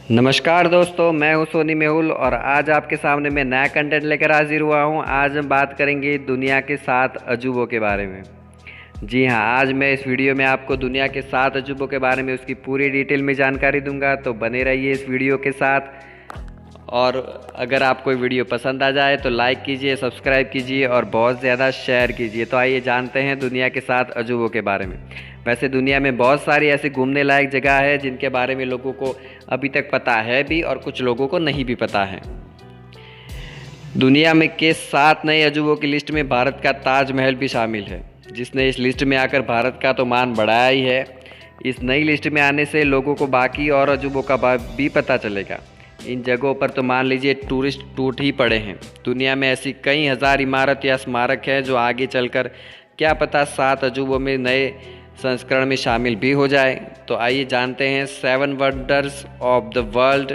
नमस्कार दोस्तों, मैं हूं सोनी मेहुल और आज आपके सामने मैं नया कंटेंट लेकर हाजिर हुआ हूं। आज हम बात करेंगे दुनिया के 7 अजूबों के बारे में। जी हां, आज मैं इस वीडियो में आपको दुनिया के 7 अजूबों के बारे में उसकी पूरी डिटेल में जानकारी दूंगा, तो बने रहिए इस वीडियो के साथ। और अगर आपको वीडियो पसंद आ जाए तो लाइक कीजिए, सब्सक्राइब कीजिए और बहुत ज़्यादा शेयर कीजिए। तो आइए जानते हैं दुनिया के 7 अजूबों के बारे में। वैसे दुनिया में बहुत सारी ऐसी घूमने लायक जगह है जिनके बारे में लोगों को अभी तक पता है भी और कुछ लोगों को नहीं भी पता है। दुनिया में के 7 नए अजूबों की लिस्ट में भारत का ताजमहल भी शामिल है, जिसने इस लिस्ट में आकर भारत का तो मान बढ़ाया ही है। इस नई लिस्ट में आने से लोगों को बाकी और अजूबों का भी पता चलेगा। इन जगहों पर तो मान लीजिए टूरिस्ट टूट ही पड़े हैं। दुनिया में ऐसी कई हज़ार इमारत या स्मारक है जो आगे चलकर क्या पता 7 अजूबों में नए संस्करण में शामिल भी हो जाए। तो आइए जानते हैं 7 wonders of the world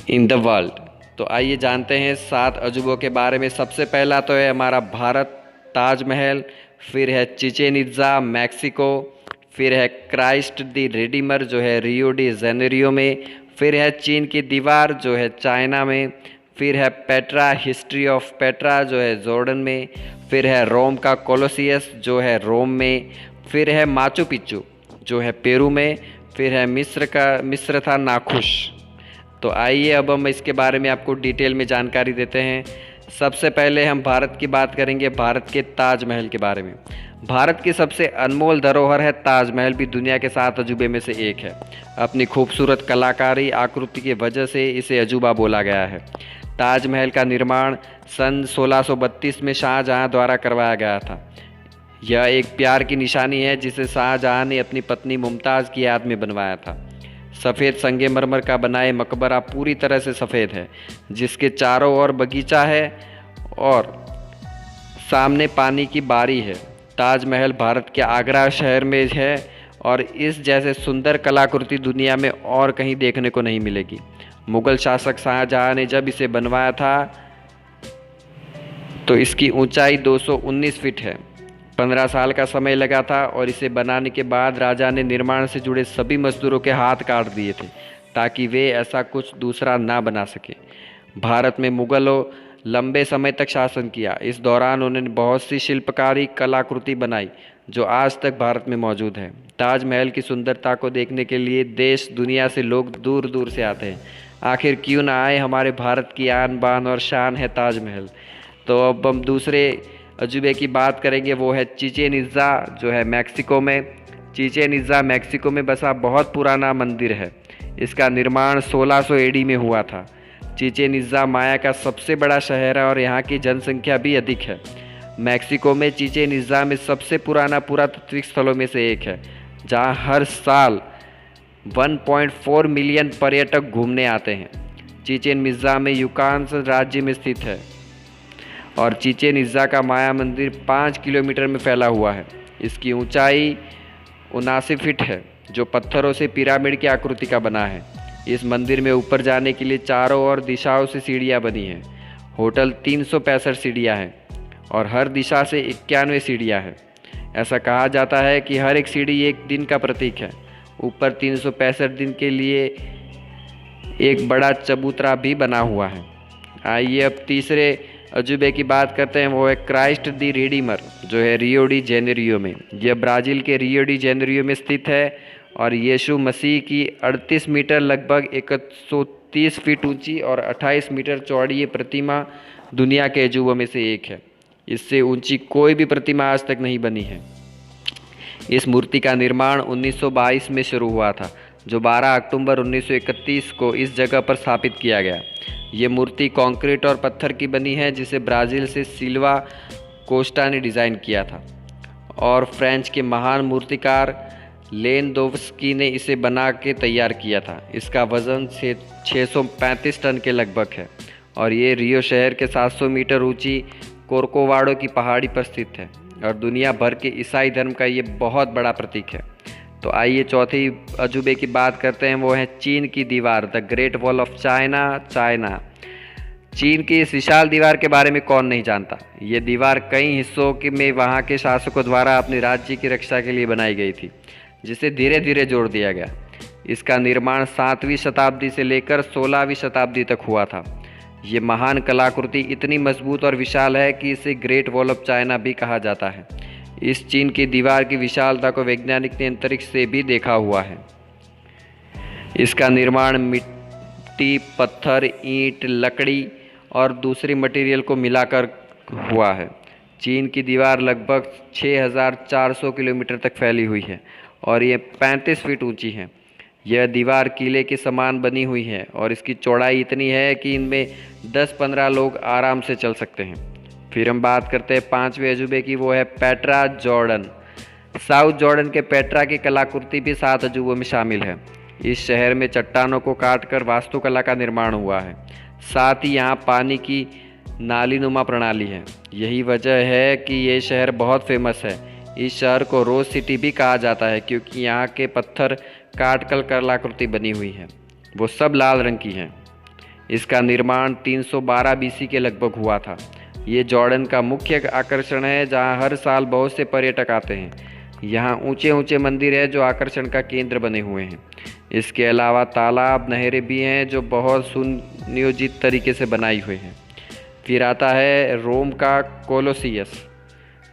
in the world. तो आइए जानते हैं 7 अजूबों के बारे में। सबसे पहला तो है हमारा भारत, ताजमहल। फिर है चिचेन इत्जा, मैक्सिको। फिर है क्राइस्ट द रिडीमर जो है रियो डी जेनेरियो में। फिर है चीन की दीवार जो है चाइना में। फिर है पेट्रा, हिस्ट्री ऑफ पेट्रा जो है जॉर्डन में। फिर है रोम का कोलोसियस जो है रोम में। फिर है माचू पिच्चू जो है पेरू में। फिर है मिस्र था नाखुश। तो आइए अब हम इसके बारे में आपको डिटेल में जानकारी देते हैं। सबसे पहले हम भारत की बात करेंगे, भारत के ताजमहल के बारे में। भारत की सबसे अनमोल धरोहर है ताजमहल, भी दुनिया के 7 अजूबे में से एक है। अपनी खूबसूरत कलाकारी आकृति की वजह से इसे अजूबा बोला गया है। ताजमहल का निर्माण सन 1632 में शाहजहां द्वारा करवाया गया था। यह एक प्यार की निशानी है जिसे शाहजहां ने अपनी पत्नी मुमताज़ की याद में बनवाया था। सफ़ेद संगमरमर का बनाए मकबरा पूरी तरह से सफ़ेद है, जिसके चारों ओर बगीचा है और सामने पानी की बारी है। ताजमहल भारत के आगरा शहर में है और इस जैसे सुंदर कलाकृति दुनिया में और कहीं देखने को नहीं मिलेगी। मुगल शासक शाहजहां ने जब इसे बनवाया था तो इसकी ऊंचाई 219 फीट है। 15 साल का समय लगा था और इसे बनाने के बाद राजा ने निर्माण से जुड़े सभी मजदूरों के हाथ काट दिए थे ताकि वे ऐसा कुछ दूसरा ना बना सके। भारत में मुगलों लंबे समय तक शासन किया। इस दौरान उन्होंने बहुत सी शिल्पकारी कलाकृति बनाई जो आज तक भारत में मौजूद है। ताजमहल की सुंदरता को देखने के लिए देश दुनिया से लोग दूर दूर से आते हैं। आखिर क्यों ना आए, हमारे भारत की आन बान और शान है ताजमहल। तो अब हम दूसरे अजूबे की बात करेंगे, वो है चिचेन इत्जा जो है मैक्सिको में। चिचेन इत्जा मैक्सिको में बसा बहुत पुराना मंदिर है। इसका निर्माण 1600 एडी में हुआ था। चिचेन इत्जा माया का सबसे बड़ा शहर है और यहाँ की जनसंख्या भी अधिक है। मैक्सिको में चिचेन इत्जा में सबसे पुराना पुरातात्विक स्थलों में से एक है, जहाँ हर साल 1.4 मिलियन पर्यटक घूमने आते हैं। चिचेन इत्जा में युकान राज्य में स्थित है और चिचेन इत्जा का माया मंदिर 5 किलोमीटर में फैला हुआ है। इसकी ऊंचाई 79 फीट है, जो पत्थरों से पिरामिड की आकृति का बना है। इस मंदिर में ऊपर जाने के लिए चारों ओर दिशाओं से सीढ़ियाँ बनी हैं। होटल 365 सीढ़ियाँ हैं और हर दिशा से 91 सीढ़ियाँ हैं। ऐसा कहा जाता है कि हर एक सीढ़ी एक दिन का प्रतीक है। ऊपर 365 दिन के लिए एक बड़ा चबूतरा भी बना हुआ है। आइए अब तीसरे अजूबे की बात करते हैं, वो है क्राइस्ट द रिडीमर जो है रियो डी जेनेरियो में। यह ब्राज़ील के रियो डी जेनेरियो में स्थित है और यीशु मसीह की 38 मीटर लगभग 130 फीट ऊंची और 28 मीटर चौड़ी ये प्रतिमा दुनिया के अजूबों में से एक है। इससे ऊंची कोई भी प्रतिमा आज तक नहीं बनी है। इस मूर्ति का निर्माण 1922 में शुरू हुआ था, जो 12 अक्टूबर 1931 को इस जगह पर स्थापित किया गया। ये मूर्ति कंक्रीट और पत्थर की बनी है, जिसे ब्राज़ील से सिल्वा कोस्टा ने डिज़ाइन किया था और फ्रेंच के महान मूर्तिकार लेनदोव्स्की ने इसे बना के तैयार किया था। इसका वज़न 635 टन के लगभग है और ये रियो शहर के 700 मीटर ऊंची कोर्कोवाडो की पहाड़ी पर स्थित है और दुनिया भर के ईसाई धर्म का ये बहुत बड़ा प्रतीक है। तो आइए चौथी अजूबे की बात करते हैं, वो है चीन की दीवार, the great wall of China. चीन की इस विशाल दीवार के बारे में कौन नहीं जानता। ये दीवार कई हिस्सों में वहाँ के शासकों द्वारा अपने राज्य की रक्षा के लिए बनाई गई थी, जिसे धीरे धीरे जोड़ दिया गया। इसका निर्माण 7वीं शताब्दी से लेकर 16वीं शताब्दी तक हुआ था। ये महान कलाकृति इतनी मजबूत और विशाल है कि इसे ग्रेट वॉल ऑफ चाइना भी कहा जाता है। इस चीन की दीवार की विशालता को वैज्ञानिक ने अंतरिक्ष से भी देखा हुआ है। इसका निर्माण मिट्टी, पत्थर, ईंट, लकड़ी और दूसरी मटेरियल को मिलाकर हुआ है। चीन की दीवार लगभग 6400 किलोमीटर तक फैली हुई है और ये 35 फीट ऊंची है। यह दीवार किले के समान बनी हुई है और इसकी चौड़ाई इतनी है कि इनमें 10-15 लोग आराम से चल सकते हैं। फिर हम बात करते हैं 5वें अजूबे की, वो है पेट्रा जॉर्डन। साउथ जॉर्डन के पेट्रा की कलाकृति भी 7 अजूबों में शामिल है। इस शहर में चट्टानों को काटकर वास्तुकला का निर्माण हुआ है। साथ ही यहाँ पानी की नालीनुमा प्रणाली है। यही वजह है कि ये शहर बहुत फेमस है। इस शहर को रोज सिटी भी कहा जाता है क्योंकि यहाँ के पत्थर काटकर कलाकृति बनी हुई है, वो सब लाल रंग की हैं। इसका निर्माण 312 बीसी के लगभग हुआ था। ये जॉर्डन का मुख्य आकर्षण है जहाँ हर साल बहुत से पर्यटक आते हैं। यहाँ ऊंचे ऊंचे मंदिर है जो आकर्षण का केंद्र बने हुए हैं। इसके अलावा तालाब, नहरें भी हैं जो बहुत सुनियोजित तरीके से बनाई हुई हैं। फिर आता है रोम का कोलोसियस,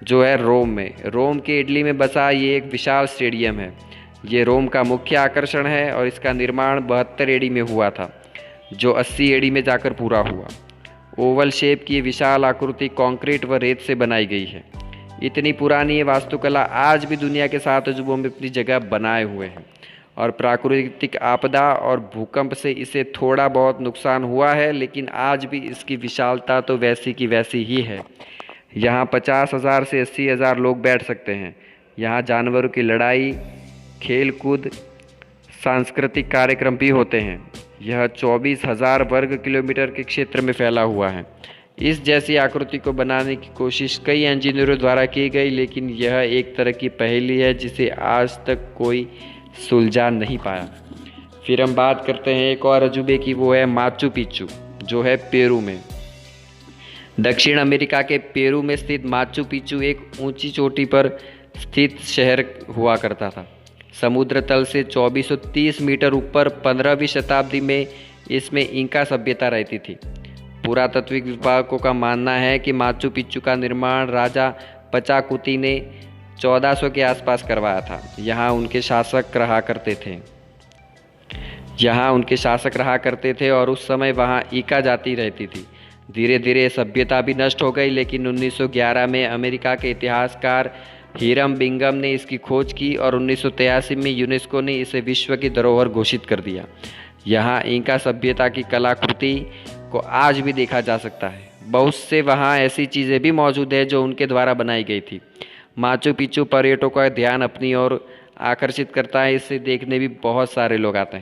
जो है रोम में। रोम के इटली में बसा ये एक विशाल स्टेडियम है। ये रोम का मुख्य आकर्षण है और इसका निर्माण 72 एडी में हुआ था, जो 80 एडी में जाकर पूरा हुआ। ओवल शेप की विशाल आकृति कंक्रीट व रेत से बनाई गई है। इतनी पुरानी ये वास्तुकला आज भी दुनिया के 7 अजूबों में अपनी जगह बनाए हुए हैं और प्राकृतिक आपदा और भूकंप से इसे थोड़ा बहुत नुकसान हुआ है, लेकिन आज भी इसकी विशालता तो वैसी की वैसी ही है। यहाँ 50,000 से 80,000 लोग बैठ सकते हैं। यहाँ जानवरों की लड़ाई, खेल कूद, सांस्कृतिक कार्यक्रम भी होते हैं। यह 24,000 वर्ग किलोमीटर के क्षेत्र में फैला हुआ है। इस जैसी आकृति को बनाने की कोशिश कई इंजीनियरों द्वारा की गई, लेकिन यह एक तरह की पहेली है जिसे आज तक कोई सुलझा नहीं पाया। फिर हम बात करते हैं एक और अजूबे की, वो है माचू पिच्चू, जो है पेरू में। दक्षिण अमेरिका के पेरू में स्थित माचू पिच्चू एक ऊंची चोटी पर स्थित शहर हुआ करता था। समुद्र तल से 2430 मीटर ऊपर 15वीं शताब्दी में इसमें इंका सभ्यता रहती थी। पुरातत्विक विभागों का मानना है कि माचू पिच्चू का निर्माण राजा पचाकुती ने 1400 के आसपास करवाया था। यहाँ उनके शासक रहा करते थे और उस समय वहाँ इंका जाति रहती थी। धीरे धीरे सभ्यता भी नष्ट हो गई, लेकिन 1911 में अमेरिका के इतिहासकार हिरम बिंगम ने इसकी खोज की और 1983 में यूनेस्को ने इसे विश्व की धरोहर घोषित कर दिया। यहाँ इंका सभ्यता की कलाकृति को आज भी देखा जा सकता है। बहुत से वहाँ ऐसी चीज़ें भी मौजूद है जो उनके द्वारा बनाई गई थी। माचू पिच्चू पर्यटकों का ध्यान अपनी ओर आकर्षित करता है। इसे देखने भी बहुत सारे लोग आते हैं।